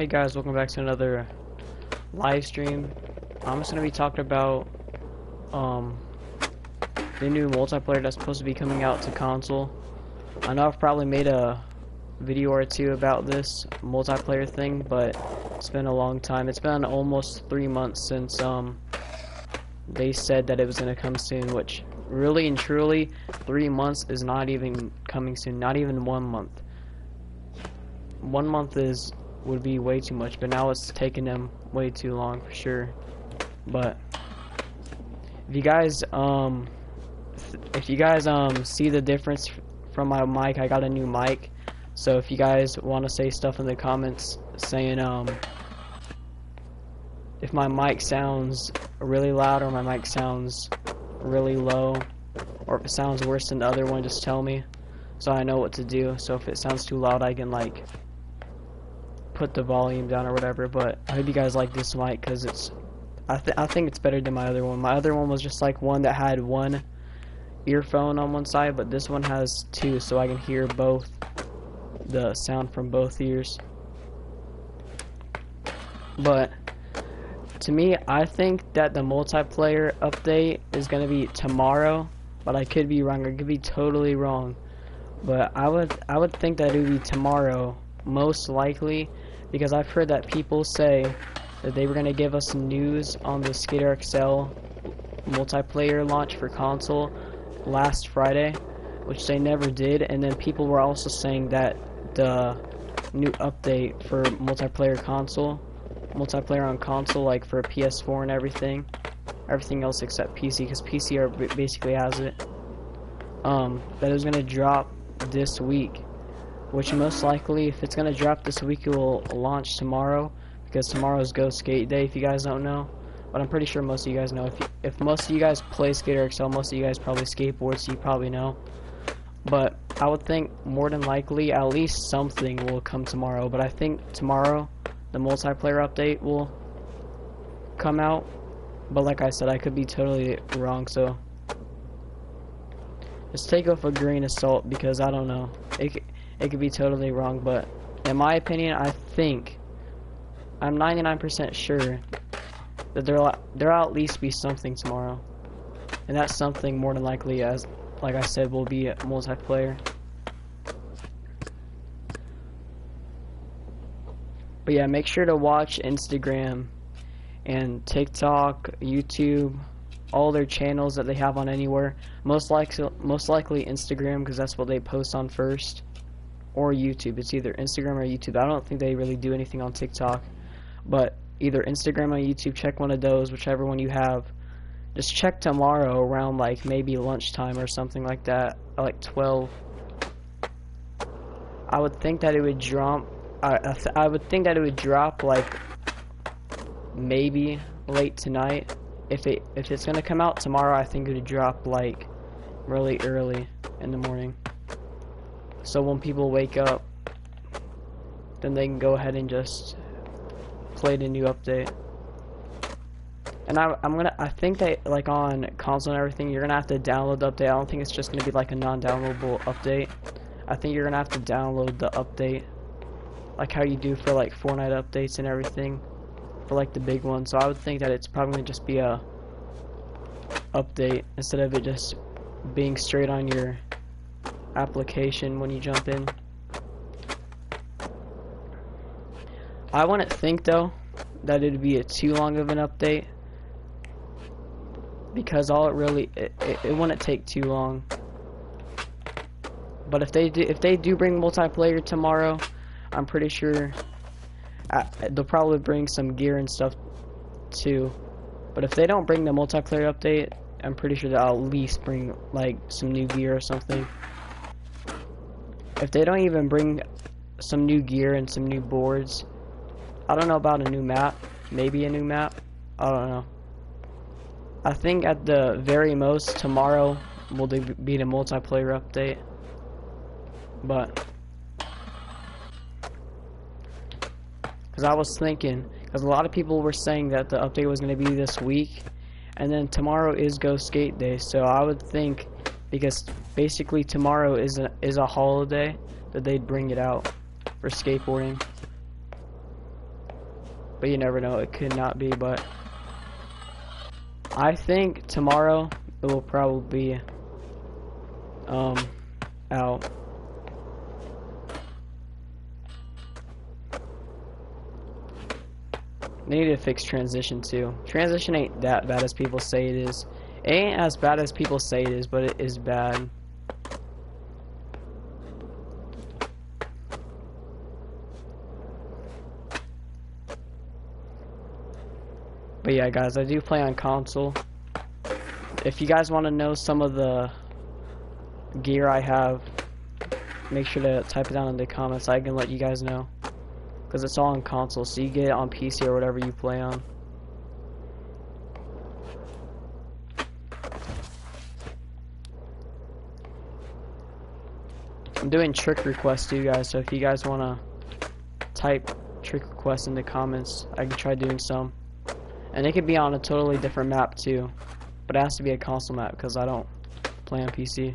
Hey guys, welcome back to another live stream. I'm just gonna be talking about the new multiplayer that's supposed to be coming out to console. I know I've probably made a video or two about this multiplayer thing, but it's been a long time. It's been almost 3 months since they said that it was gonna come soon, which really and truly 3 months is not even coming soon, not even 1 month. 1 month would be way too much, but now it's taking them way too long for sure. But if you guys see the difference from my mic, I got a new mic. So if you guys want to say stuff in the comments saying if my mic sounds really loud or my mic sounds really low, or if it sounds worse than the other one, just tell me so I know what to do. So if it sounds too loud, I can like put the volume down or whatever. But I hope you guys like this mic because it's I think it's better than my other one. My other one was just like one that had one earphone on one side, but this one has two, so I can hear both the sound from both ears. But to me, I think that the multiplayer update is gonna be tomorrow, but I could be wrong. I could be totally wrong, but I would think that it would be tomorrow, most likely, because I've heard that people say that they were gonna give us news on the Skater XL multiplayer launch for console last Friday, which they never did. And then people were also saying that the new update for multiplayer on console, like for PS4 and everything else except PC, because PC basically has it, that it was gonna drop this week, which most likely, if it's gonna drop this week, it will launch tomorrow, because tomorrow's Go Skate Day, if you guys don't know. But I'm pretty sure most of you guys know. If most of you guys play Skater XL, most of you guys probably skateboard, so you probably know. But I would think more than likely at least something will come tomorrow. But I think tomorrow the multiplayer update will come out. But like I said, I could be totally wrong, so just take it with a grain of salt, because I don't know. It could be totally wrong, but in my opinion, I'm 99% sure that there'll at least be something tomorrow, and that something more than likely, as like I said, will be a multiplayer. But yeah, make sure to watch Instagram and TikTok, YouTube, all their channels that they have on anywhere. Most likely Instagram, because that's what they post on first, or YouTube. It's either Instagram or YouTube. I don't think they really do anything on TikTok, but either Instagram or YouTube. Check one of those, whichever one you have. Just check tomorrow around like maybe lunchtime or something like that, like 12. I would think that it would drop. I would think that it would drop like maybe late tonight. If it's gonna come out tomorrow, I think it would drop like really early in the morning. So when people wake up, then they can go ahead and just play the new update. And I think that like on console and everything, you're gonna have to download the update. I don't think it's just gonna be like a non-downloadable update. I think you're gonna have to download the update, like how you do for like Fortnite updates and everything, for like the big one. So I would think that it's probably gonna just be a update instead of it just being straight on your application when you jump in. I wouldn't think though that it'd be too long of an update, because all it wouldn't take too long. But if they do bring multiplayer tomorrow, I'm pretty sure they'll probably bring some gear and stuff too. But if they don't bring the multiplayer update, I'm pretty sure they'll at least bring like some new gear or something. If they don't even bring some new gear and some new boards, I don't know about a new map. Maybe a new map. I don't know. I think at the very most tomorrow will be the multiplayer update. But because I was thinking, because a lot of people were saying that the update was going to be this week, and then tomorrow is Go Skate Day. So I would think, because basically tomorrow is a holiday, that they'd bring it out for skateboarding. but you never know, it could not be. But I think tomorrow it will probably be out. They need to fix transition too. Transition ain't that bad as people say it is. It ain't as bad as people say it is, but it is bad. But yeah, guys, I do play on console. If you guys want to know some of the gear I have, make sure to type it down in the comments. I can let you guys know. Because it's all on console, so you get it on PC or whatever you play on. I'm doing trick requests too, guys, so if you guys want to type trick requests in the comments, I can try doing some. And it could be on a totally different map too, but it has to be a console map because I don't play on PC.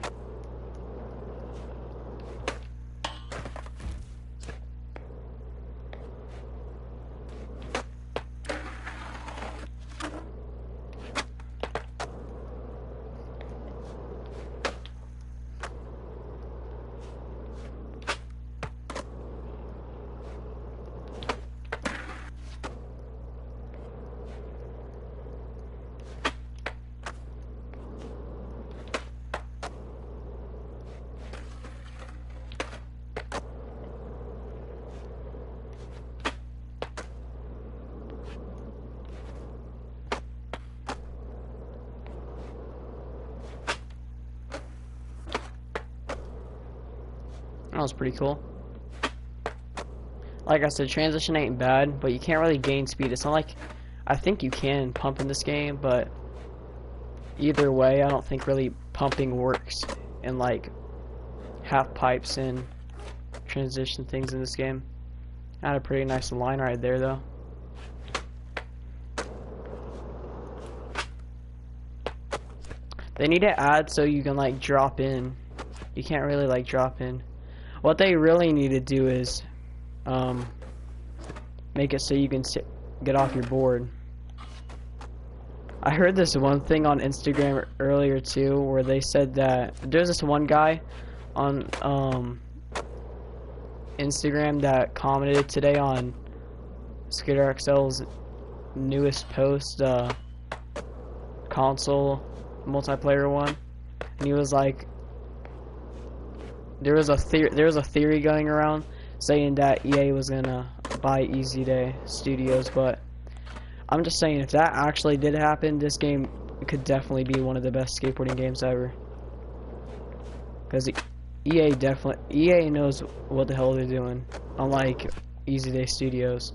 That was pretty cool. Like I said, transition ain't bad, but you can't really gain speed. It's not like, I think you can pump in this game, but either way, I don't think really pumping works in like half pipes and transition things in this game. I had a pretty nice line right there though. They need to add so you can like drop in. You can't really like drop in. What they really need to do is make it so you can get off your board. I heard this one thing on Instagram earlier too, where they said that there's this one guy on Instagram that commented today on Skater XL's newest post, console multiplayer one, and he was like, there was a theory going around saying that EA was gonna buy Easy Day Studios, but I'm just saying if that actually did happen, this game could definitely be one of the best skateboarding games ever. Because EA knows what the hell they're doing, unlike Easy Day Studios.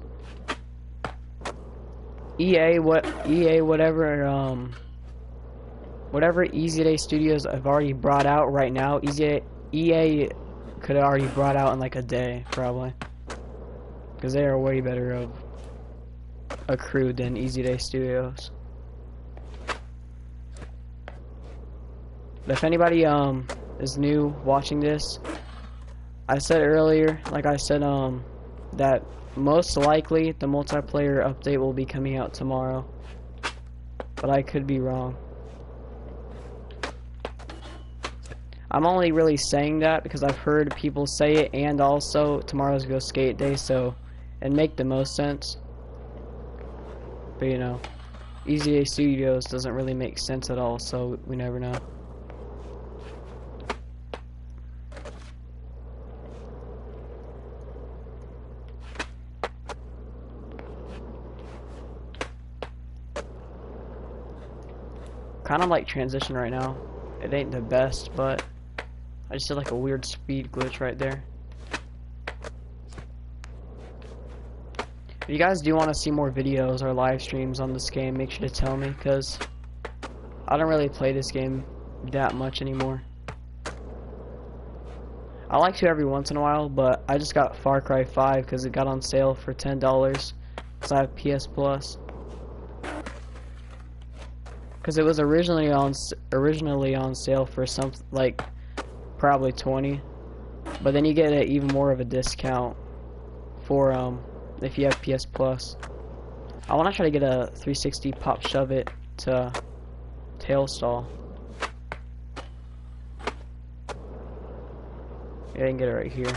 Whatever Easy Day Studios have already brought out right now, EA could have already brought out in like a day, probably. Because they are way better of a crew than Easy Day Studios. But if anybody is new watching this, I said earlier, like I said, that most likely the multiplayer update will be coming out tomorrow. But I could be wrong. I'm only really saying that because I've heard people say it, and also tomorrow's Go Skate Day, so it'd make the most sense. But you know, Easy Day Studios doesn't really make sense at all, so we never know. Kind of like transition right now. It ain't the best, but I just did like a weird speed glitch right there. If you guys do want to see more videos or live streams on this game, make sure to tell me, because I don't really play this game that much anymore. I like to every once in a while, but I just got Far Cry 5 because it got on sale for $10 because I have PS Plus. Because it was originally on sale for like probably 20, but then you get even more of a discount for if you have PS Plus. I want to try to get a 360 pop shove it to tail stall. Yeah, I can get it right here.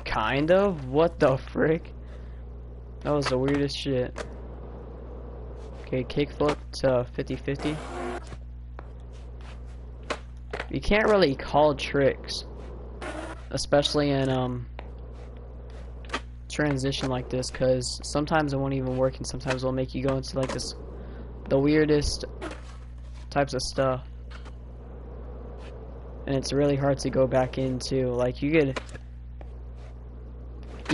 Kind of? What the frick? That was the weirdest shit. Okay, kickflip to 50-50. You can't really call tricks, especially in transition like this, because sometimes it won't even work, and sometimes it'll make you go into like the weirdest types of stuff, and it's really hard to go back into. Like you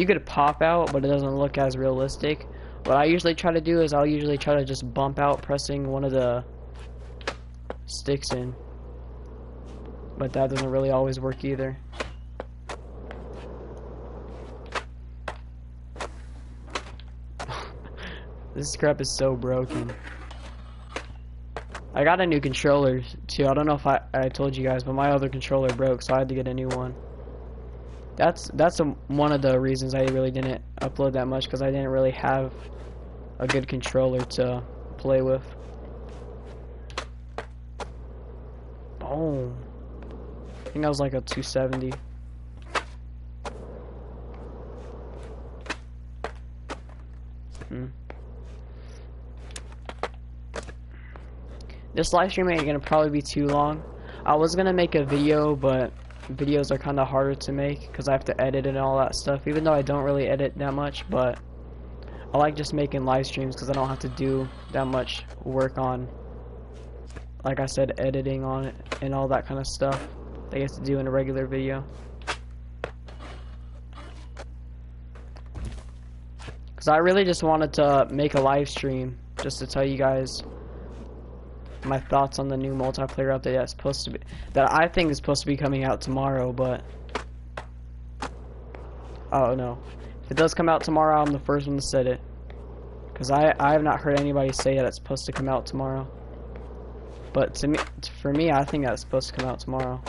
could pop out, but it doesn't look as realistic. What I usually try to do is I'll usually try to just bump out pressing one of the sticks in, but that doesn't really always work either. This scrap is so broken. I got a new controller too. I don't know if I told you guys, but my other controller broke, so I had to get a new one. That's one of the reasons I really didn't upload that much, because I didn't really have a good controller to play with. Boom. I think that was like a 270. This live stream ain't gonna probably be too long. I was gonna make a video, but videos are kind of harder to make because I have to edit and all that stuff, even though I don't really edit that much. But I like just making live streams because I don't have to do that much work on, like I said, editing on it and all that kind of stuff that you have to do in a regular video. Because I really just wanted to make a live stream just to tell you guys my thoughts on the new multiplayer update that's supposed to be, that I think is supposed to be coming out tomorrow, but oh no, if it does come out tomorrow, I'm the first one to say it, because I have not heard anybody say that it's supposed to come out tomorrow. But for me, I think that's supposed to come out tomorrow.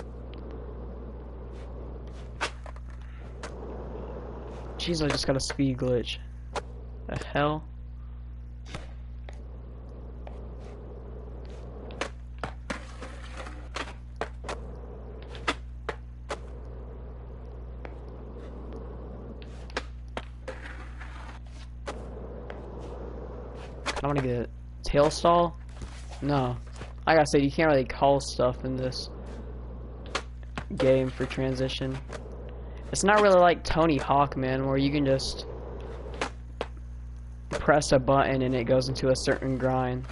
Jeez, I just got a speed glitch. The hell? I want to get a tail stall. No, like I said, you can't really call stuff in this game for transition. It's not really like Tony Hawk, man, where you can just press a button and it goes into a certain grind.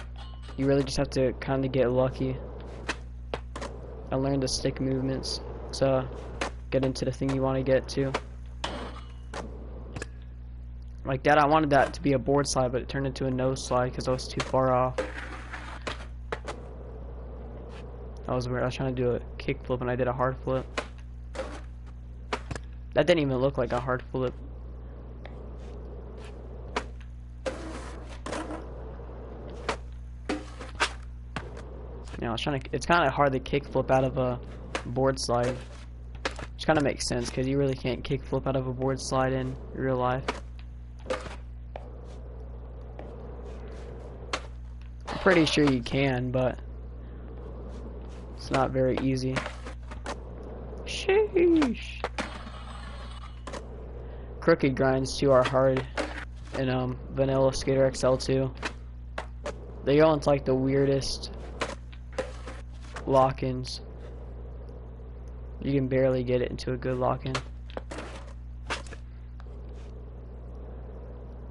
You really just have to kind of get lucky and learn the stick movements to get into the thing you want to get to. Like that, I wanted that to be a board slide, but it turned into a nose slide because I was too far off. That was weird. I was trying to do a kick flip and I did a hard flip. That didn't even look like a hard flip. You know, I was trying to. It's kind of hard to kick flip out of a board slide, which kind of makes sense because you really can't kick flip out of a board slide in real life. I'm pretty sure you can, but it's not very easy. Sheesh. Crooked grinds too are hard in Vanilla Skater XL2. They go into like the weirdest lock-ins. You can barely get it into a good lock-in.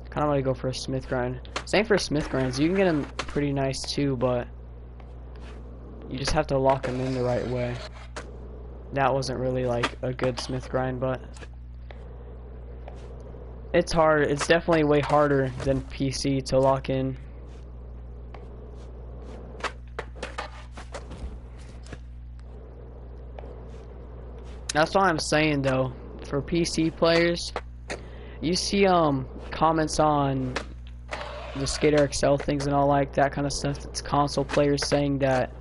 Kind of want to go for a Smith grind. Same for Smith grinds. You can get them pretty nice too, but you just have to lock them in the right way. That wasn't really like a good Smith grind, but it's hard. It's definitely way harder than PC to lock in. That's why I'm saying though, for PC players, you see comments on the Skater XL things and all like that kind of stuff. It's console players saying that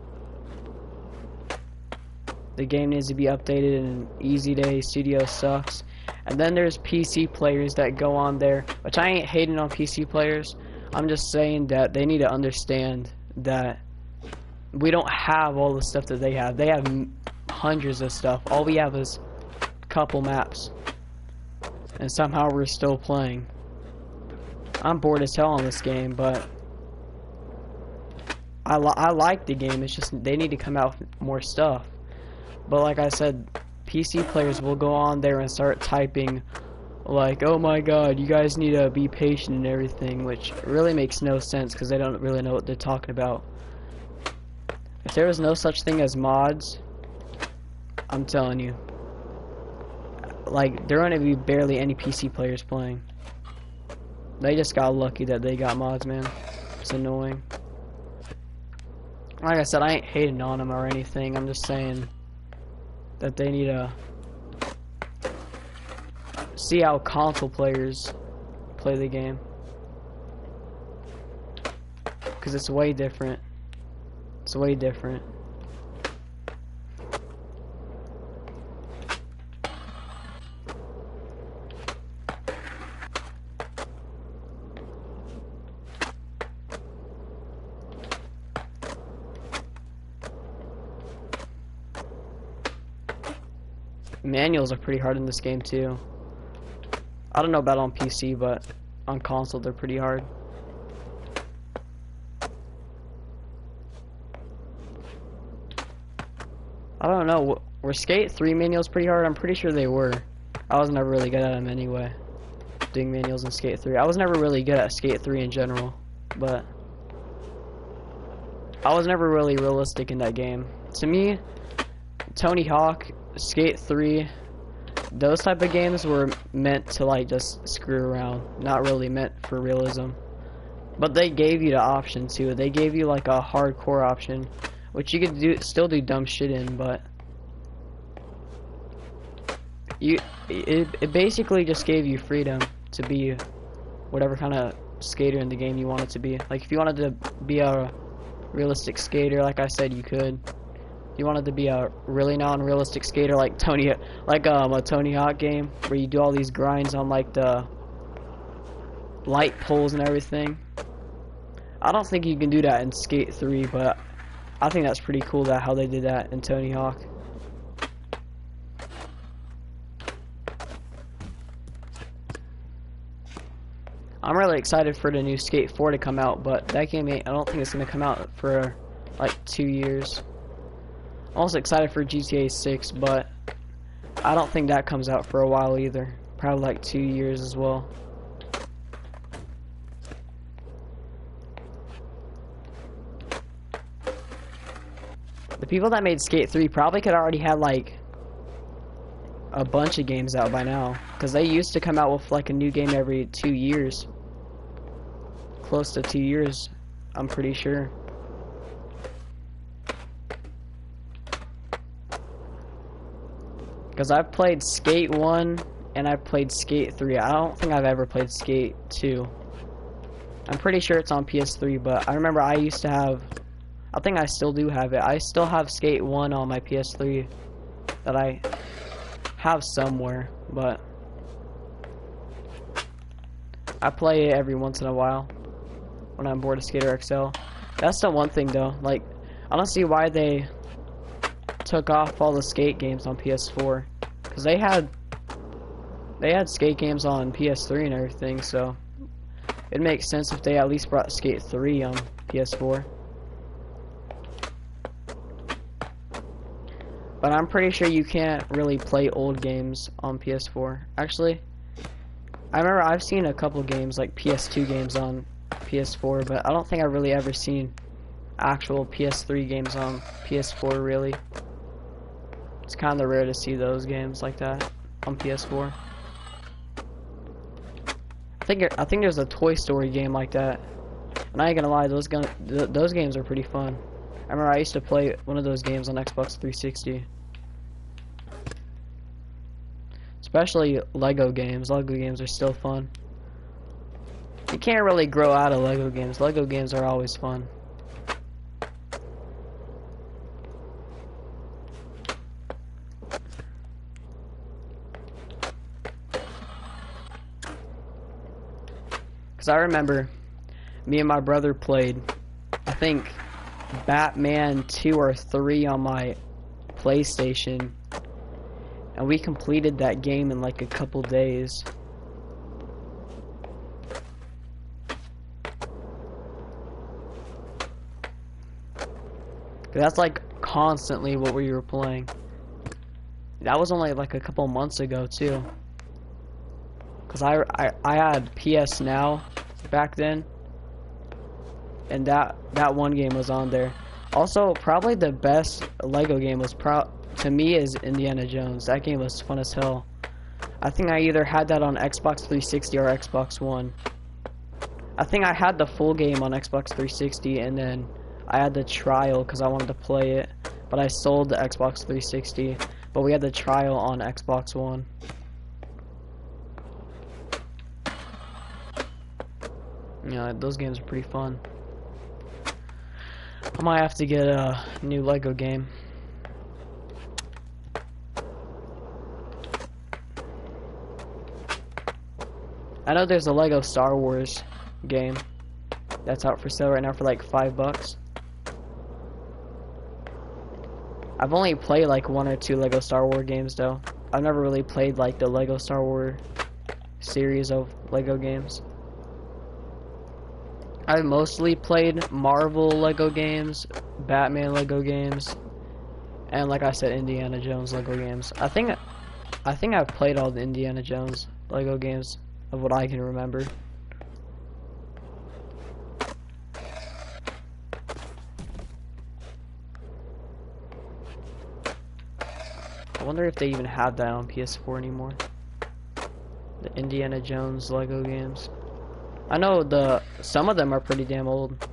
the game needs to be updated and Easy Day Studio sucks. And then there's PC players that go on there, which I ain't hating on PC players. I'm just saying that they need to understand that we don't have all the stuff that they have. They have hundreds of stuff. All we have is a couple maps. And somehow we're still playing. I'm bored as hell on this game, but I like the game. It's just they need to come out with more stuff. But like I said, PC players will go on there and start typing like, oh my god, you guys need to be patient and everything, which really makes no sense because they don't really know what they're talking about. If there was no such thing as mods, I'm telling you, like, there aren't going to be barely any PC players playing. They just got lucky that they got mods, man. It's annoying. Like I said, I ain't hating on them or anything. I'm just saying that they need to see how console players play the game, because it's way different. It's way different. Manuals are pretty hard in this game too. I don't know about on PC, but on console they're pretty hard. I don't know, were Skate 3 manuals pretty hard? I'm pretty sure they were. I was never really good at them anyway, doing manuals in Skate 3. I was never really good at Skate 3 in general, but I was never really realistic in that game. To me, Tony Hawk, Skate 3, those type of games were meant to like just screw around, not really meant for realism. But they gave you the option too. They gave you like a hardcore option, which you could still do dumb shit in, but it basically just gave you freedom to be whatever kind of skater in the game you wanted to be. Like if you wanted to be a realistic skater, like I said, you could. If you wanted to be a really non-realistic skater, like a Tony Hawk game where you do all these grinds on like the light poles and everything. I don't think you can do that in Skate 3, but I think that's pretty cool that how they did that in Tony Hawk. I'm really excited for the new Skate 4 to come out, but that game I don't think it's gonna come out for like 2 years. I'm also excited for GTA 6, but I don't think that comes out for a while either. Probably like 2 years as well. The people that made Skate 3 probably could already have like a bunch of games out by now, because they used to come out with like a new game every 2 years. Close to 2 years, I'm pretty sure. Because I've played Skate 1 and I've played Skate 3. I don't think I've ever played Skate 2. I'm pretty sure it's on PS3, but I remember I used to have, I think I still do have it. I still have Skate 1 on my PS3 that I have somewhere, but I play it every once in a while when I'm bored of Skater XL. That's the one thing though, like, I don't see why they took off all the Skate games on PS4, because they had Skate games on PS3 and everything, so it makes sense if they at least brought Skate 3 on PS4. But I'm pretty sure you can't really play old games on PS4. Actually, I remember I've seen a couple games, like PS2 games on PS4, but I don't think I've really ever seen actual PS3 games on PS4, really. It's kind of rare to see those games like that on PS4. I think there's a Toy Story game like that, and I ain't gonna lie, those games are pretty fun. I remember I used to play one of those games on Xbox 360. Especially Lego games. Lego games are still fun. You can't really grow out of Lego games. Lego games are always fun. Because I remember me and my brother played, I think, Batman 2 or 3 on my PlayStation. And we completed that game in like a couple days. That's like constantly what we were playing. That was only like a couple months ago too. Cause I had PS Now back then, and that one game was on there. Also, probably the best Lego game was to me is Indiana Jones. That game was fun as hell. I think I either had that on Xbox 360 or Xbox One. I think I had the full game on Xbox 360, and then I had the trial because I wanted to play it, but I sold the Xbox 360, but we had the trial on Xbox One. Yeah, those games are pretty fun. I might have to get a new Lego game. I know there's a Lego Star Wars game that's out for sale right now for like $5. I've only played like 1 or 2 Lego Star Wars games though. I've never really played like the Lego Star Wars series of Lego games. I've mostly played Marvel Lego games, Batman Lego games, and like I said, Indiana Jones Lego games. I think I've played all the Indiana Jones Lego games of what I can remember. I wonder if they even have that on PS4 anymore. The Indiana Jones Lego games. I know some of them are pretty damn old,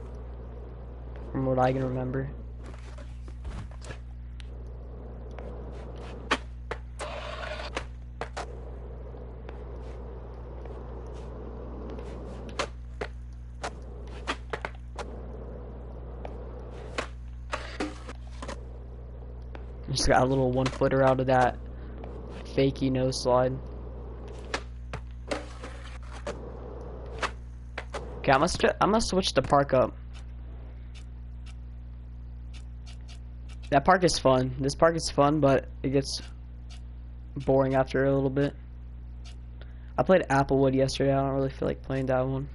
from what I can remember. Just got a little 1-footer out of that fakey nose slide. Okay, I'm gonna switch the park up. That park is fun. This park is fun, but it gets boring after a little bit. I played Applewood yesterday. I don't really feel like playing that one.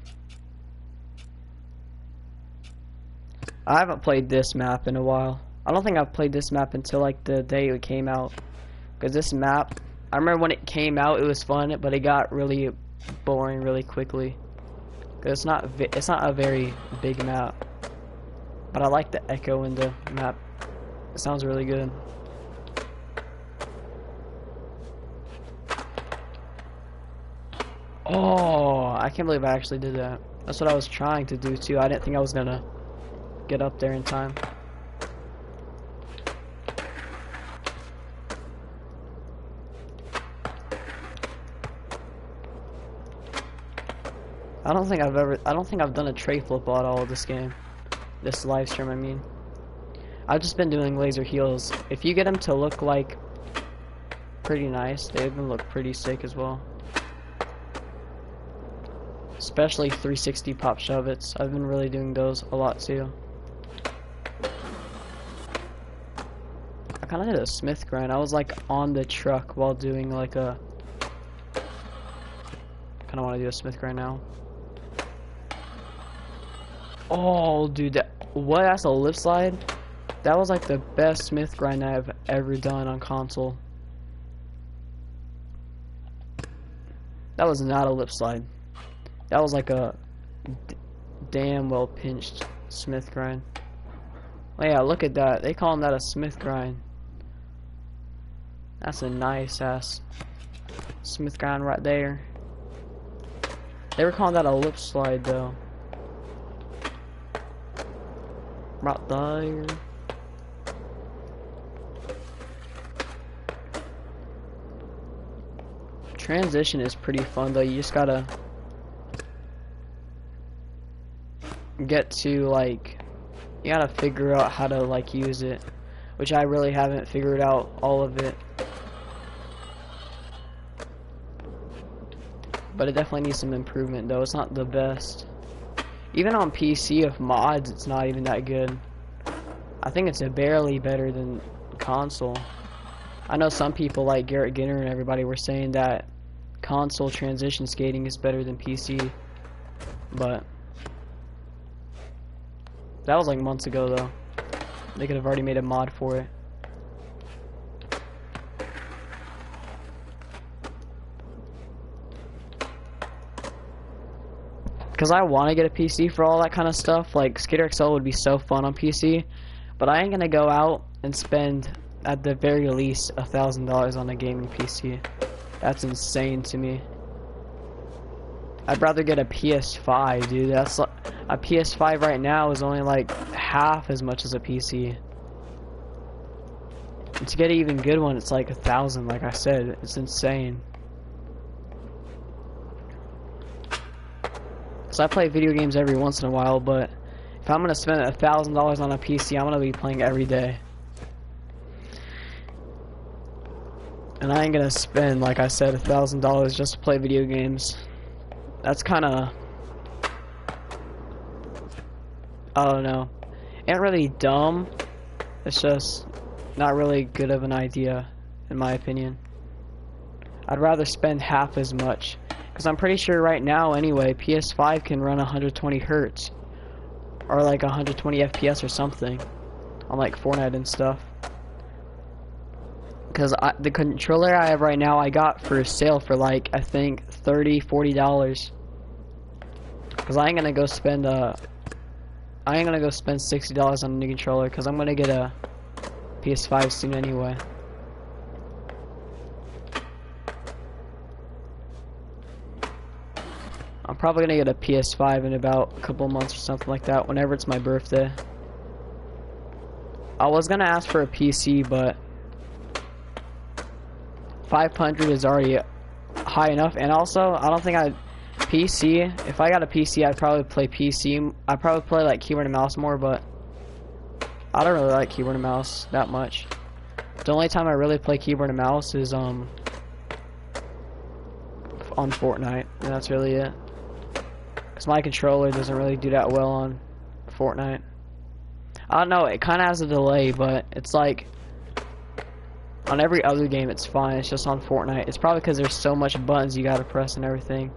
I haven't played this map in a while. I don't think I've played this map until like the day it came out. Because this map, I remember when it came out, it was fun, but it got really boring really quickly. It's not a very big map, but I like the echo in the map. It sounds really good. Oh, I can't believe I actually did that. That's what I was trying to do too. I didn't think I was gonna get up there in time. I don't think I've done a tray flip at all of this game. This live stream, I mean. I've just been doing laser heels. If you get them to look like pretty nice, they even look pretty sick as well. Especially 360 pop shove-its. I've been really doing those a lot too. I kinda did a Smith grind. I was like on the truck while doing like a... kinda wanna do a Smith grind now. Oh, dude, that's a lip slide? That was like the best Smith grind I've ever done on console. That was not a lip slide. That was like a damn well pinched Smith grind. Oh yeah, look at that. They call that a Smith grind. That's a nice ass Smith grind right there. They were calling that a lip slide though. Right there. Transition is pretty fun though. You just gotta get to like, you gotta figure out how to like use it, which I really haven't figured out all of it. But it definitely needs some improvement though. It's not the best. Even on PC with mods, it's not even that good. I think it's barely better than console. I know some people like Garrett Ginner and everybody were saying that console transition skating is better than PC, but that was like months ago though. They could have already made a mod for it. Because I want to get a PC for all that kind of stuff. Like, Skater XL would be so fun on PC. But I ain't going to go out and spend, at the very least, $1,000 on a gaming PC. That's insane to me. I'd rather get a PS5, dude. That's like, a PS5 right now is only like half as much as a PC. And to get an even good one, it's like $1,000, like I said. It's insane. So I play video games every once in a while, but if I'm gonna spend $1,000 on a PC, I'm gonna be playing every day. And I ain't gonna spend, like I said, $1,000 just to play video games. That's kinda, I don't know. Ain't really dumb. It's just not really good of an idea, in my opinion. I'd rather spend half as much. Because I'm pretty sure right now, anyway, PS5 can run 120 Hertz. Or like 120 FPS or something. On like Fortnite and stuff. Because the controller I have right now, I got for sale for like, I think, $30, $40. Because I ain't gonna go spend $60 on a new controller. Because I'm gonna get a PS5 soon anyway. I'm probably gonna get a PS5 in about a couple months or something like that, whenever it's my birthday. I was gonna ask for a PC, but 500 is already high enough, and also, I don't think if I got a PC, I'd probably play PC. I'd probably play like keyboard and mouse more, but I don't really like keyboard and mouse that much. The only time I really play keyboard and mouse is on Fortnite, and that's really it. Because my controller doesn't really do that well on Fortnite. I don't know, it kind of has a delay, but it's like, on every other game it's fine, it's just on Fortnite. It's probably because there's so much buttons you gotta press and everything.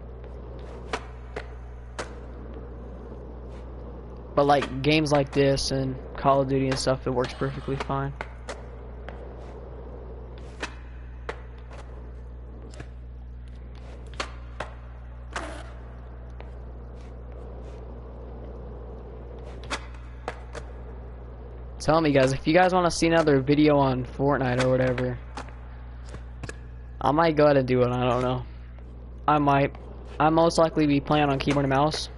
But like, games like this and Call of Duty and stuff, it works perfectly fine. Tell me, guys, if you guys want to see another video on Fortnite or whatever, I might go ahead and do it. I don't know. I most likely be playing on keyboard and mouse.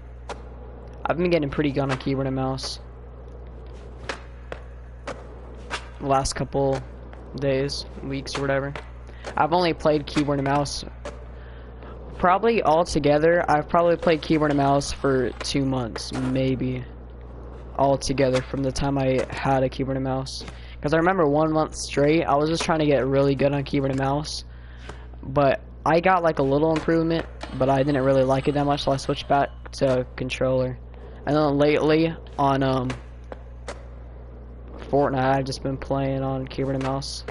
I've been getting pretty good on keyboard and mouse the last couple days, weeks, or whatever. I've only played keyboard and mouse probably altogether. I've probably played keyboard and mouse for 2 months, maybe. Altogether from the time I had a keyboard and mouse, because I remember 1 month straight I was just trying to get really good on keyboard and mouse, but I got like a little improvement, but I didn't really like it that much, so I switched back to controller. And then lately on Fortnite, I've just been playing on keyboard and mouse,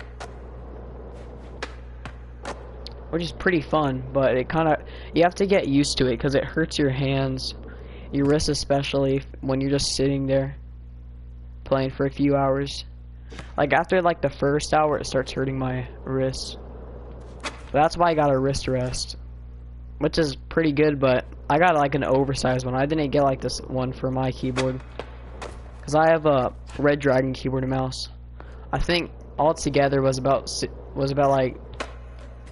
which is pretty fun, but it kind of, you have to get used to it because it hurts your hands. Your wrists, especially when you're just sitting there playing for a few hours. Like after like the first hour, it starts hurting my wrists. That's why I got a wrist rest, which is pretty good. But I got like an oversized one. I didn't get like this one for my keyboard because I have a Red Dragon keyboard and mouse. I think altogether was about like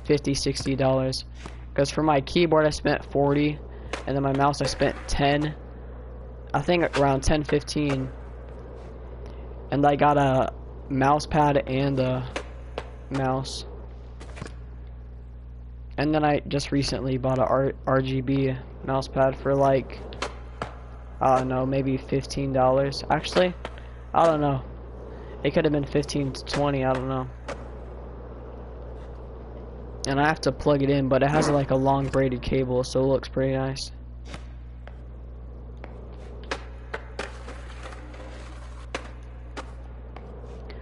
$50-$60. Because for my keyboard I spent $40. And then my mouse I spent 10, I think around 10-15, and I got a mouse pad and a mouse. And then I just recently bought a RGB mouse pad for like I don't know, maybe $15. Actually, I don't know. It could have been 15 to 20, I don't know. And I have to plug it in, but it has like a long braided cable, so it looks pretty nice.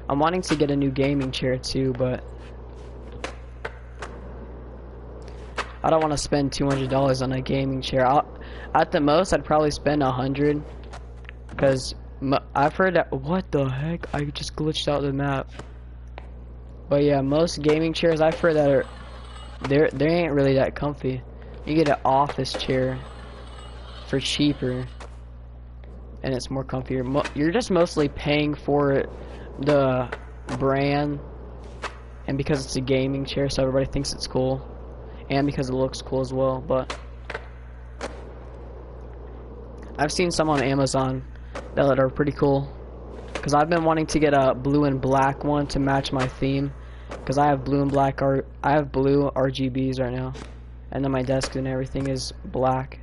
I'm wanting to get a new gaming chair too, but I don't want to spend $200 on a gaming chair. At the most, I'd probably spend $100, because I've heard that. What the heck? I just glitched out the map. But yeah, most gaming chairs I've heard that are they ain't really that comfy. You get an office chair for cheaper, and it's more comfier. You're just mostly paying for the brand, and because it's a gaming chair, so everybody thinks it's cool, and because it looks cool as well. But I've seen some on Amazon that are pretty cool, because I've been wanting to get a blue and black one to match my theme, because I have blue and black I have blue RGBs right now, and then my desk and everything is black.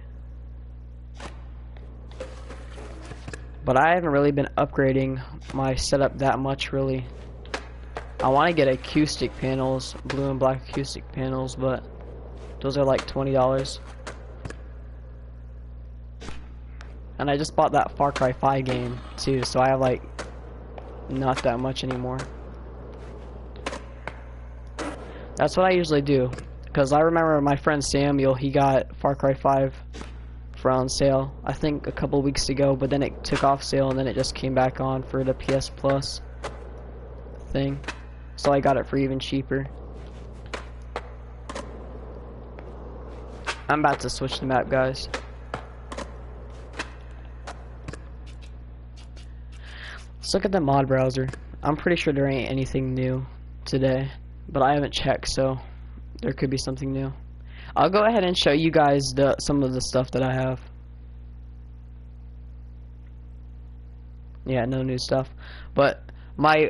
But I haven't really been upgrading my setup that much, really. I want to get acoustic panels, blue and black acoustic panels, but those are like $20. And I just bought that Far Cry 5 game too, so I have like not that much anymore. That's what I usually do, because I remember my friend Samuel, he got Far Cry 5 for on sale, I think a couple weeks ago, but then it took off sale and then it just came back on for the PS Plus thing, so I got it for even cheaper. I'm about to switch the map, guys. Let's look at the mod browser. I'm pretty sure there ain't anything new today, but I haven't checked, so there could be something new. I'll go ahead and show you guys some of the stuff that I have. Yeah, no new stuff. But my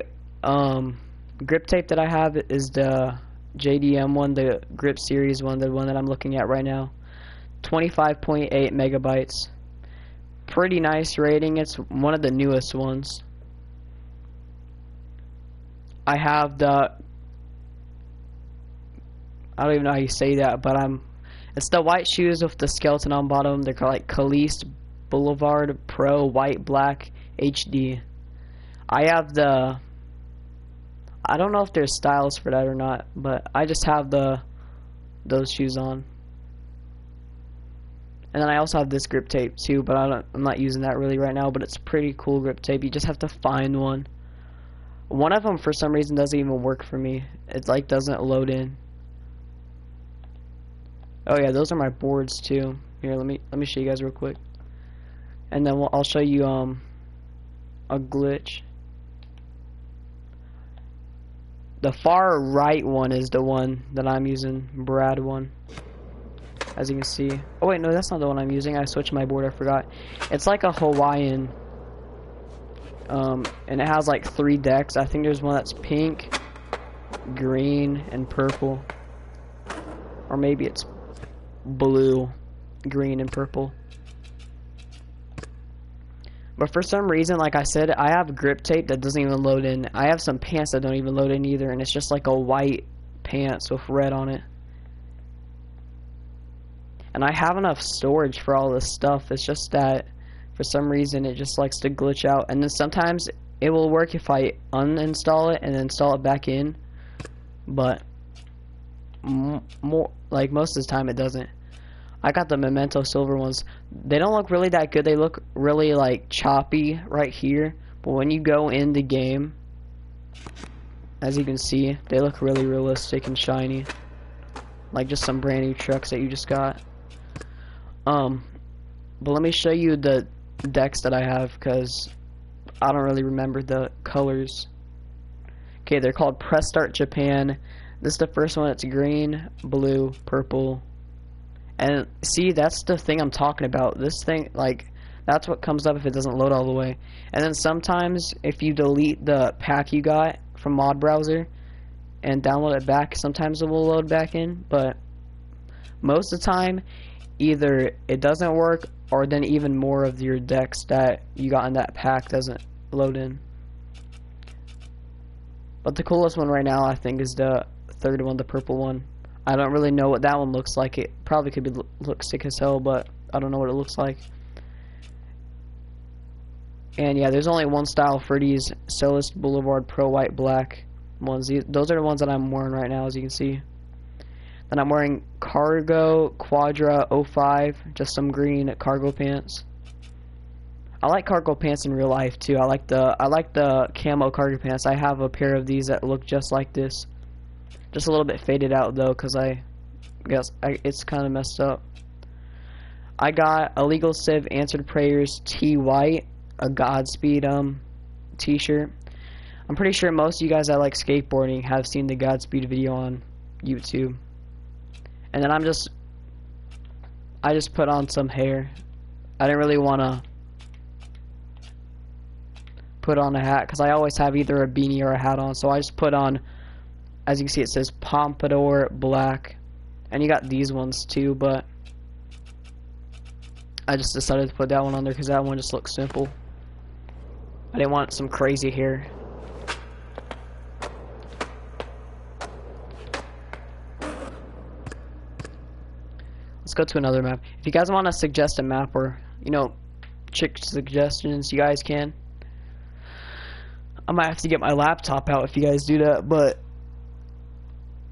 grip tape that I have is the JDM one, the grip series one, the one that I'm looking at right now. 25.8 megabytes. Pretty nice rating. It's one of the newest ones. I have I don't even know how you say that, but it's the white shoes with the skeleton on bottom. They're called like Caliste Boulevard Pro White Black HD. I have I don't know if there's styles for that or not, but I just have those shoes on. And then I also have this grip tape too, but I'm not using that really right now, but it's pretty cool grip tape. You just have to find one. One of them for some reason doesn't even work for me. It like doesn't load in. Oh yeah, those are my boards too. Here, let me show you guys real quick, and then I'll show you a glitch. The far right one is the one that I'm using, Brad one, as you can see. Oh wait, no, that's not the one I'm using. I switched my board. I forgot. It's like a Hawaiian, and it has like 3 decks. I think there's one that's pink, green, and purple, or maybe it's blue, green, and purple. But for some reason, like I said, I have grip tape that doesn't even load in. I have some pants that don't even load in either, and it's just like a white pants with red on it. And I have enough storage for all this stuff. It's just that for some reason it just likes to glitch out, and then sometimes it will work if I uninstall it and install it back in, but more like most of the time it doesn't. I got the Memento silver ones. They don't look really that good. They look really like choppy right here, but when you go in the game, as you can see, they look really realistic and shiny, like just some brand new trucks that you just got. But let me show you the decks that I have, because I don't really remember the colors. Okay, they're called Press Start Japan. This is the first one. It's green, blue, purple. And see, that's the thing I'm talking about. This thing, like, that's what comes up if it doesn't load all the way. And then sometimes if you delete the pack you got from mod browser and download it back, sometimes it will load back in. But most of the time, either it doesn't work or then even more of your decks that you got in that pack doesn't load in. But the coolest one right now, I think, is the third one, the purple one. I don't really know what that one looks like. It probably could be look sick as hell, but I don't know what it looks like. And yeah, there's only one style for these Celeste Boulevard Pro White Black ones. Those are the ones that I'm wearing right now, as you can see. Then I'm wearing Cargo Quadra 05, just some green cargo pants. I like cargo pants in real life too. I like the camo cargo pants. I have a pair of these that look just like this. Just a little bit faded out though, cause I guess it's kind of messed up. I got Illegal Civ Answered Prayers T White, a Godspeed t-shirt. I'm pretty sure most of you guys that like skateboarding have seen the Godspeed video on YouTube. And then I just put on some hair. I didn't really want to put on a hat because I always have either a beanie or a hat on, so I just put on, as you can see, it says Pompadour Black, and you got these ones too, but I just decided to put that one on there because that one just looks simple. I didn't want some crazy hair. Let's go to another map. If you guys want to suggest a map or, you know, trick suggestions, you guys can. I might have to get my laptop out if you guys do that, but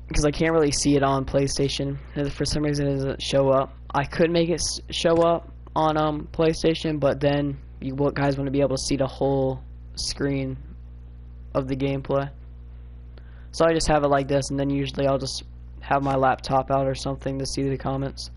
because I can't really see it on PlayStation, and for some reason it doesn't show up. I could make it show up on PlayStation, but then you guys want to be able to see the whole screen of the gameplay. So I just have it like this, and then usually I'll just have my laptop out or something to see the comments.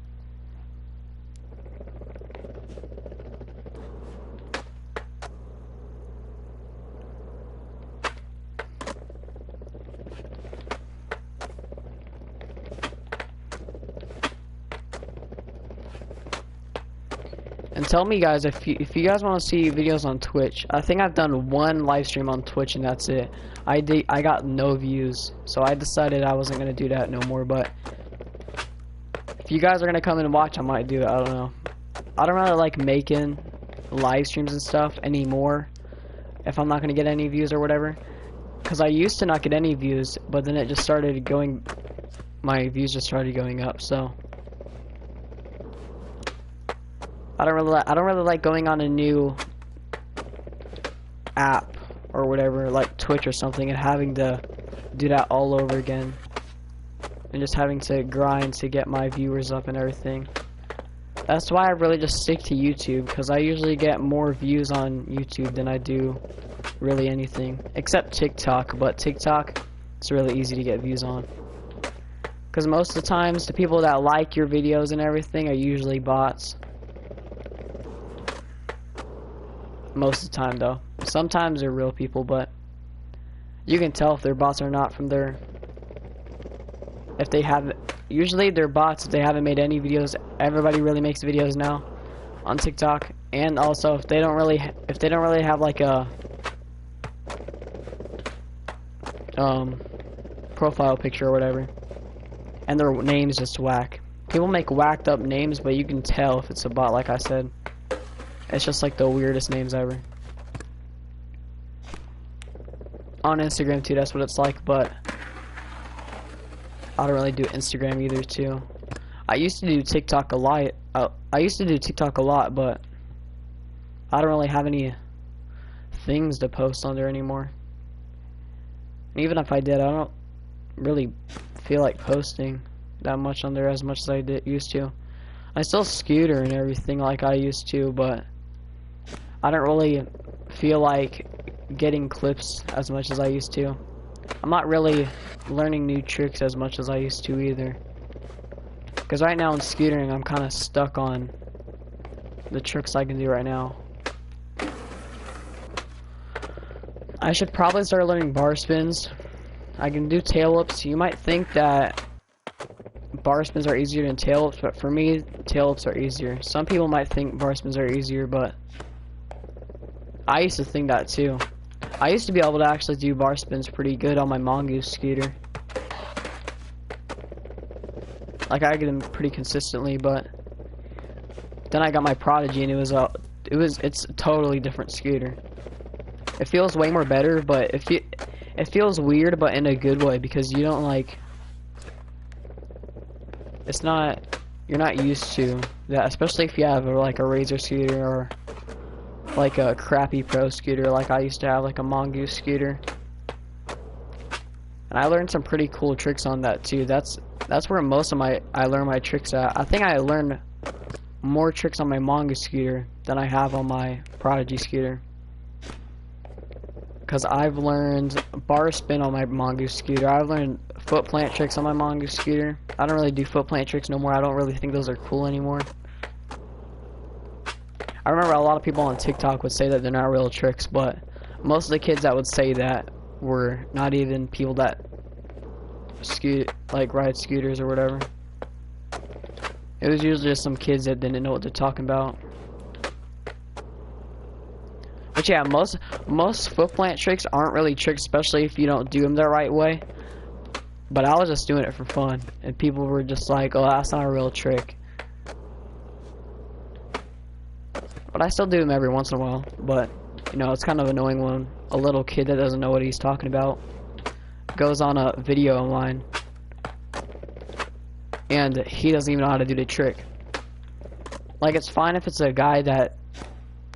And tell me, guys, if you guys want to see videos on Twitch. I think I've done one live stream on Twitch and that's it. I got no views, so I decided I wasn't gonna do that no more. But if you guys are gonna come in and watch, I might do it. I don't know. I don't really like making live streams and stuff anymore if I'm not gonna get any views or whatever. Cause I used to not get any views, but then it just started going. My views just started going up. So I don't really like going on a new app or whatever, like Twitch or something, and having to do that all over again, and just having to grind to get my viewers up and everything. That's why I really just stick to YouTube, because I usually get more views on YouTube than I do really anything, except TikTok. But TikTok, it's really easy to get views on, because most of the times the people that like your videos and everything are usually bots. Most of the time, though. Sometimes they're real people, but you can tell if they're bots or not from their. If they have, usually they're bots if they haven't made any videos. Everybody really makes videos now on TikTok, and also if they don't really have like a profile picture or whatever, and their name's just whack. People make whacked up names, but you can tell if it's a bot, like I said. It's just like the weirdest names ever. On Instagram too, that's what it's like, but I don't really do Instagram either too. I used to do TikTok a lot. But I don't really have any things to post on there anymore. And even if I did, I don't really feel like posting that much on there as much as I used to. I still scooter and everything like I used to, but I don't really feel like getting clips as much as I used to. I'm not really learning new tricks as much as I used to either. Because right now in scootering, I'm kind of stuck on the tricks I can do right now. I should probably start learning bar spins. I can do tail whips. You might think that bar spins are easier than tail whips, but for me, tail whips are easier. Some people might think bar spins are easier, but I used to think that too. I used to be able to actually do bar spins pretty good on my Mongoose scooter. Like I get them pretty consistently, but then I got my Prodigy, and it's a totally different scooter. It feels way more better, but it feels weird, but in a good way, because you don't like. You're not used to that, especially if you have like a Razor scooter or like a crappy pro scooter, like I used to have, like a Mongoose scooter. And I learned some pretty cool tricks on that too. That's where most of I learned my tricks at. I think I learned more tricks on my Mongoose scooter than I have on my Prodigy scooter. Because I've learned bar spin on my Mongoose scooter. I've learned foot plant tricks on my Mongoose scooter. I don't really do foot plant tricks no more. I don't really think those are cool anymore. I remember a lot of people on TikTok would say that they're not real tricks, but most of the kids that would say that were not even people that ride scooters or whatever. It was usually just some kids that didn't know what they're talking about. But yeah, most foot plant tricks aren't really tricks, especially if you don't do them the right way. But I was just doing it for fun, and people were just like, "Oh, that's not a real trick." But I still do them every once in a while. But you know, it's kind of annoying when a little kid that doesn't know what he's talking about goes on a video online and he doesn't even know how to do the trick. Like, it's fine if it's a guy that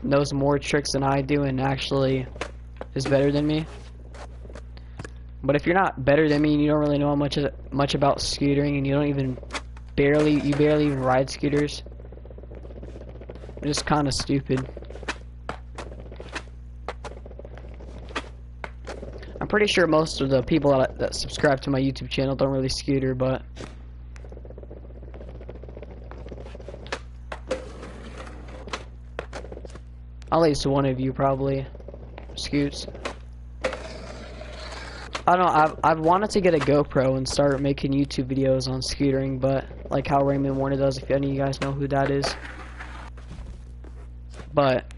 knows more tricks than I do and actually is better than me. But if you're not better than me and you don't really know much about scootering, and you don't even barely even ride scooters, you're just kind of stupid. I'm pretty sure most of the people that subscribe to my YouTube channel don't really scooter, but at least one of you probably scoots. I don't know, I've wanted to get a GoPro and start making YouTube videos on scootering, but like how Raymond Warner does, if any of you guys know who that is. But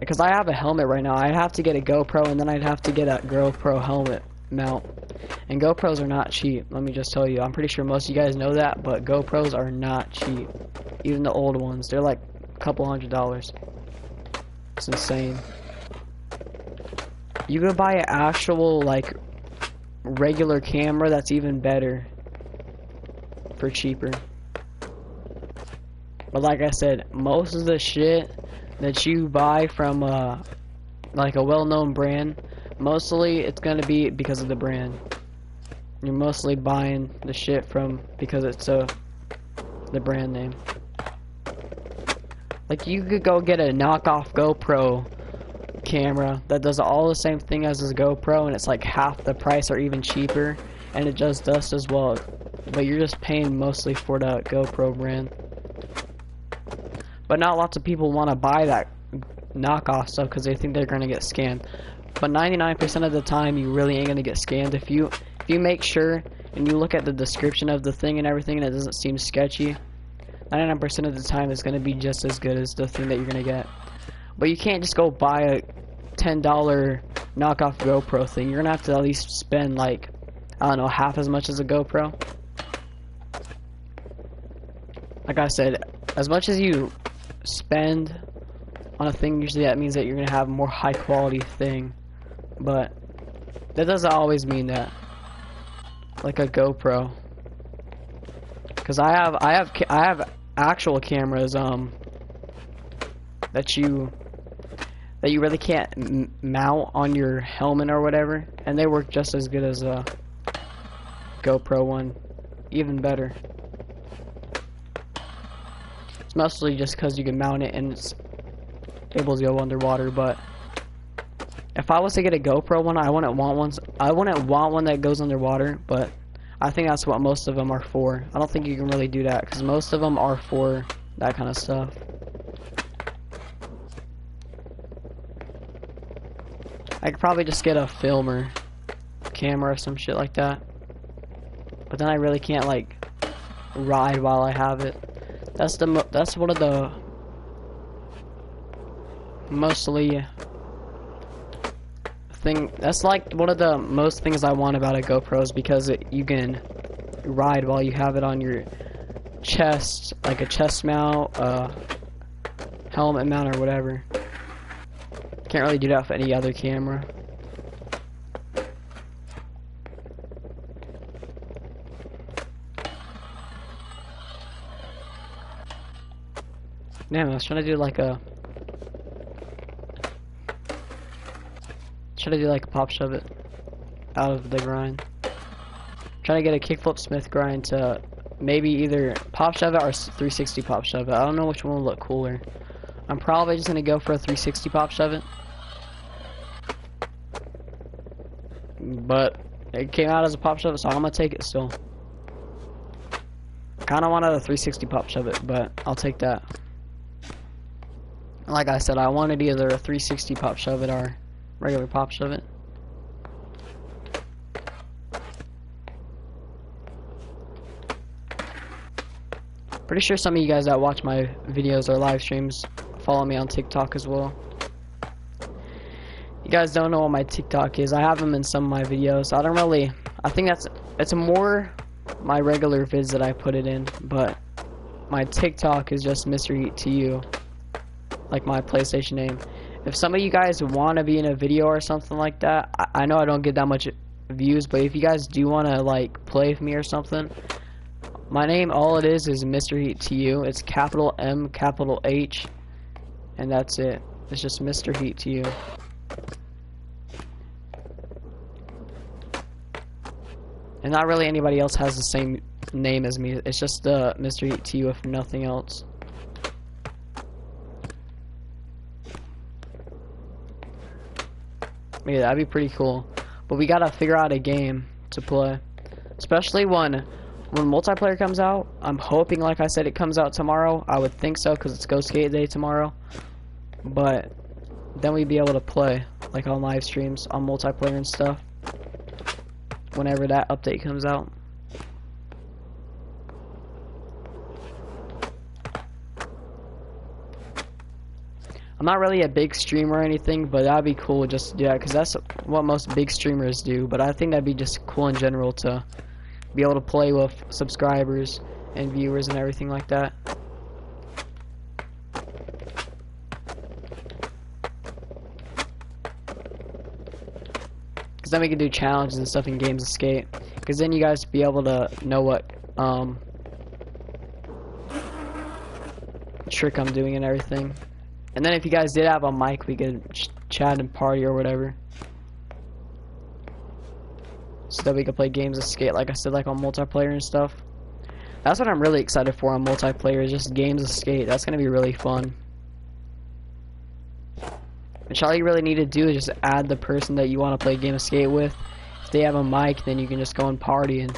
because I have a helmet right now, I'd have to get a GoPro, and then I'd have to get a GoPro helmet mount. And GoPros are not cheap, let me just tell you. I'm pretty sure most of you guys know that, but GoPros are not cheap. Even the old ones, they're like a couple $100s. It's insane. You could buy an actual, like, regular camera that's even better for cheaper. But like I said, most of the shit that you buy from like a well-known brand, mostly it's gonna be because of the brand. You're mostly buying the shit because it's the brand name. Like, you could go get a knockoff GoPro camera that does all the same thing as a GoPro, and it's like half the price or even cheaper, and it does just as well, but you're just paying mostly for the GoPro brand. But not lots of people want to buy that knockoff stuff because they think they're going to get scammed. But 99% of the time, you really ain't going to get scammed. If you make sure and you look at the description of the thing and everything and it doesn't seem sketchy, 99% of the time it's going to be just as good as the thing that you're going to get. But you can't just go buy a $10 knockoff GoPro thing. You're going to have to at least spend, like, I don't know, half as much as a GoPro. Like I said, as much as you spend on a thing, usually that means that you're going to have a more high quality thing. But that doesn't always mean that. Like a GoPro. Because I have actual cameras that you really can't mount on your helmet or whatever, and they work just as good as a GoPro one, even better. It's mostly just because you can mount it and it's able to go underwater. But if I was to get a GoPro one, I wouldn't want one that goes underwater, but I think that's what most of them are for. I don't think you can really do that because most of them are for that kind of stuff. I could probably just get a filmer camera or some shit like that, but then I really can't like ride while I have it. That's one of the mostly that's like one of the most things I want about a GoPro, is because you can ride while you have it on your chest, like a chest mount, helmet mount or whatever. Can't really do that with any other camera. Damn, I was trying to do like a pop shove it out of the grind. Trying to get a kickflip Smith grind to maybe either pop shove it or 360 pop shove it. I don't know which one will look cooler. I'm probably just gonna go for a 360 pop shove it. But it came out as a pop shove it, so I'm gonna take it still. Kinda wanted a 360 pop shove it, but I'll take that. Like I said, I wanted either a 360 pop shove it or regular pop shove it. Pretty sure some of you guys that watch my videos or live streams follow me on TikTok as well. You guys don't know what my TikTok is. I have them in some of my videos. I think it's more my regular vids that I put it in, but my TikTok is just Mr. Heat to you, like my PlayStation name. If some of you guys want to be in a video or something like that, I know I don't get that much views, but if you guys do want to like play with me or something, my name, all it is Mr. Heat to you. It's capital M, capital H, and that's it. It's just Mr. Heat to you. And not really anybody else has the same name as me. It's just Mr. Heat to you, if nothing else. Yeah, that'd be pretty cool. But we gotta figure out a game to play, especially when multiplayer comes out. I'm hoping, like I said, it comes out tomorrow. I would think so, because it's Go Skate Day tomorrow. But then we'd be able to play like on live streams on multiplayer and stuff whenever that update comes out. I'm not really a big streamer or anything, but that'd be cool just to do that, because that's what most big streamers do. But I think that'd be just cool in general to be able to play with subscribers and viewers and everything like that. Because then we can do challenges and stuff in games of skate. Because then you guys be able to know what trick I'm doing and everything. And then if you guys did have a mic, we could chat and party or whatever. So that we could play games of skate, like I said, like on multiplayer and stuff. That's what I'm really excited for on multiplayer, is just games of skate. That's going to be really fun. And all you really need to do is just add the person that you want to play a game of skate with. If they have a mic, then you can just go and party and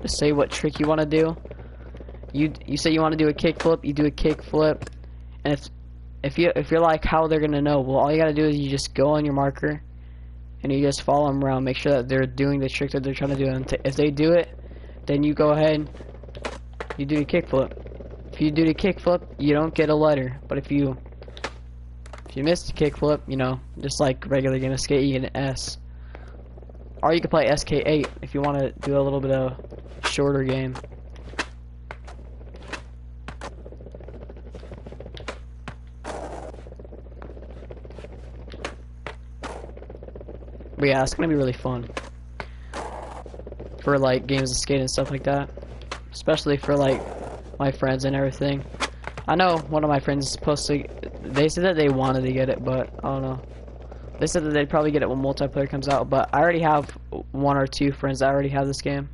just say what trick you want to do. You say you want to do a kickflip, you do a kickflip. And if you're like, how they're going to know? Well, all you got to do is you just go on your marker and you just follow them around, make sure that they're doing the trick that they're trying to do. And if they do it, then you go ahead, you do a kickflip. If you do the kickflip, you don't get a letter. But if you miss the kickflip, you know, just like regular game of skate, you get an S. Or you can play SK8 if you want to do a little bit of shorter game. But yeah, it's gonna be really fun for like games of skate and stuff like that, especially for like my friends and everything. I know one of my friends is supposed to. They said that they wanted to get it, but I don't know. They said that they'd probably get it when multiplayer comes out, but I already have one or two friends that already have this game.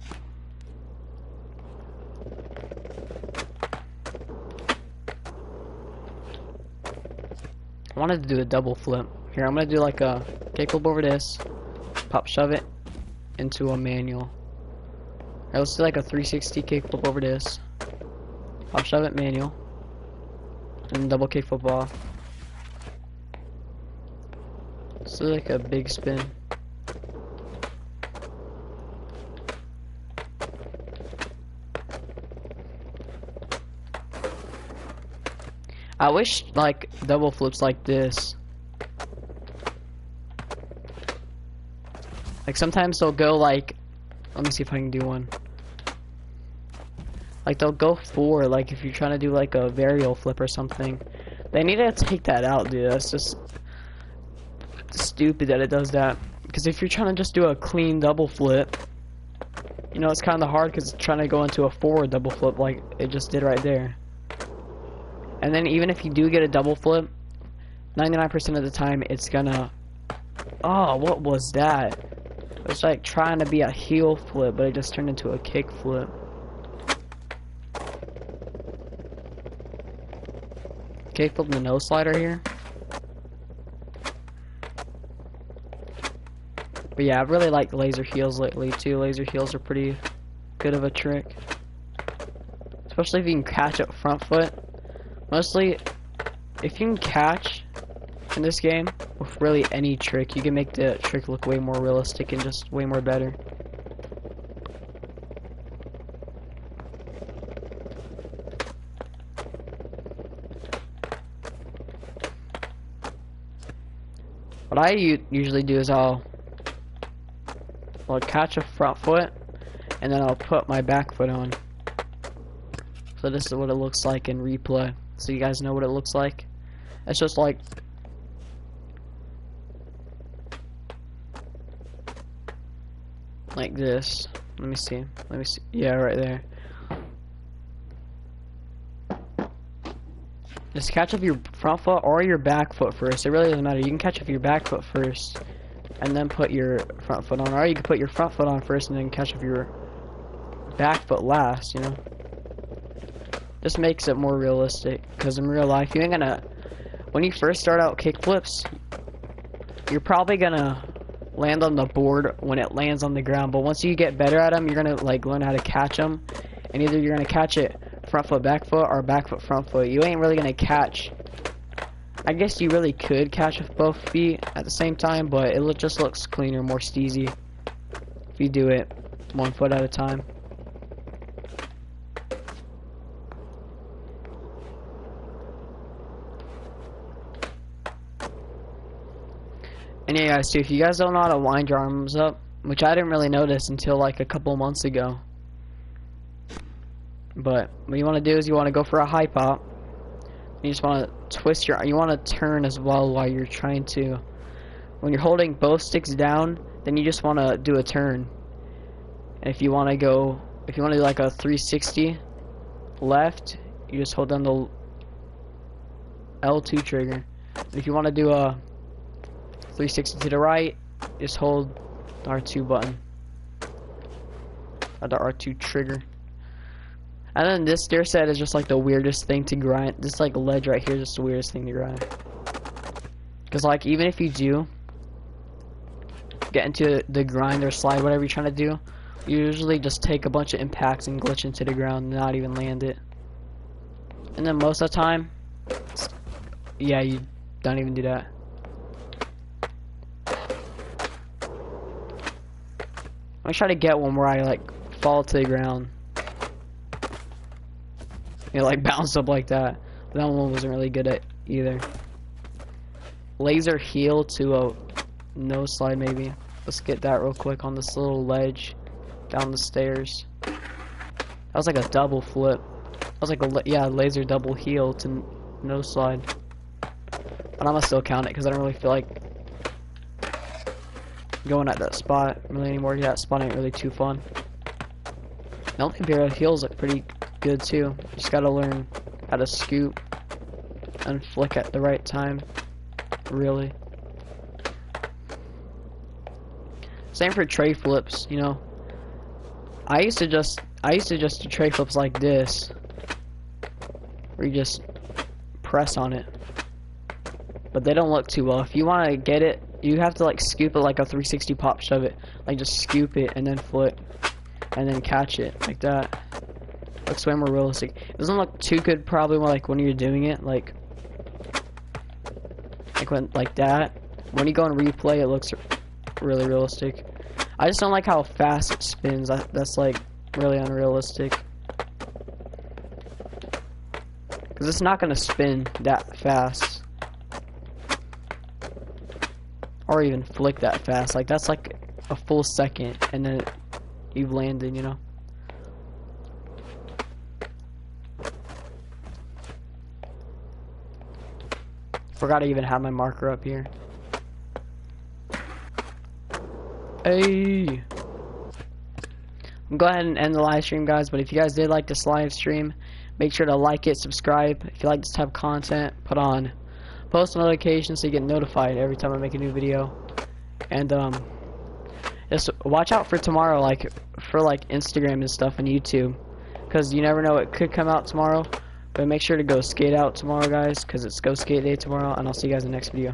I wanted to do a double flip. Here, I'm gonna do like a kickflip over this, pop shove it into a manual. Right, let's do like a 360 kickflip over this, pop shove it manual, and double kickflip off. So like a big spin. I wish like double flips like this. Like sometimes they'll go like, let me see if I can do one. Like they'll go 4, like if you're trying to do like a varial flip or something. They need to take that out, dude. That's just stupid that it does that. Because if you're trying to just do a clean double flip, you know, it's kind of hard because it's trying to go into a forward double flip like it just did right there. And then even if you do get a double flip, 99% of the time it's gonna... Oh, what was that? It was like trying to be a heel flip, but it just turned into a kick flip. Okay, flip the nose slider here. But yeah, I really like laser heels lately too. Laser heels are pretty good of a trick. Especially if you can catch up front foot. Mostly, if you can catch in this game with really any trick, you can make the trick look way more realistic and just way more better. What I usually do is I'll catch a front foot and then I'll put my back foot on. So this is what it looks like in replay. So you guys know what it looks like. It's just like this. Let me see. Yeah, right there. Just catch up your front foot or your back foot first. It really doesn't matter. You can catch up your back foot first and then put your front foot on, or you can put your front foot on first and then catch up your back foot last, you know. This makes it more realistic, because in real life you ain't gonna, when you first start out kick flips, you're probably gonna land on the board when it lands on the ground, but once you get better at them, you're gonna like learn how to catch them, and either you're gonna catch it front foot back foot or back foot front foot. You ain't really gonna catch, I guess you really could catch with both feet at the same time, but it just looks cleaner, more steezy if you do it one foot at a time. And yeah, guys, too, if you guys don't know how to wind your arms up, which I didn't really notice until like a couple months ago, but what you want to do is you want to go for a high pop. You just want to twist you want to turn as well while you're trying to, when you're holding both sticks down, then you just want to do a turn. And if you want to do like a 360 left, you just hold down the L2 trigger. And if you want to do a 360 to the right, just hold the R2 button, or the R2 trigger. And then this stair set is just like the weirdest thing to grind. This like ledge right here is just the weirdest thing to grind. Because like even if you do get into the grind or slide, whatever you're trying to do, you usually just take a bunch of impacts and glitch into the ground and not even land it. And then most of the time, yeah, you don't even do that. I'm gonna try to get one where I like fall to the ground. You know, like bounce up like that. But that one wasn't really good at either. Laser heel to a nose slide maybe. Let's get that real quick on this little ledge down the stairs. That was like a double flip. That was like a laser double heel to nose slide. But I'm gonna still count it because I don't really feel like going at that spot really anymore. Yeah, that spot ain't really too fun. Melting barrel heels look pretty good too. You just gotta learn how to scoop and flick at the right time. Really. Same for tray flips, you know. I used to just do tray flips like this, where you just press on it. But they don't look too well. If you want to get it, you have to like scoop it like a 360 pop shove it. Like just scoop it and then flip and then catch it like that. Looks way more realistic. It doesn't look too good probably like when you're doing it like when like that. When you go and replay, it looks really realistic. I just don't like how fast it spins. That's like really unrealistic. Because it's not gonna spin that fast. Or even flick that fast. Like that's like a full second and then you've landed, you know. Forgot to even have my marker up here. Hey. I'm going to go ahead and end the live stream, guys, but if you guys did like this live stream, make sure to like it, subscribe. If you like this type of content, put on post notifications so you get notified every time I make a new video. And just watch out for tomorrow, like for like Instagram and stuff and YouTube, because you never know, it could come out tomorrow. But make sure to go skate out tomorrow, guys, because it's go skate day tomorrow, and I'll see you guys in the next video.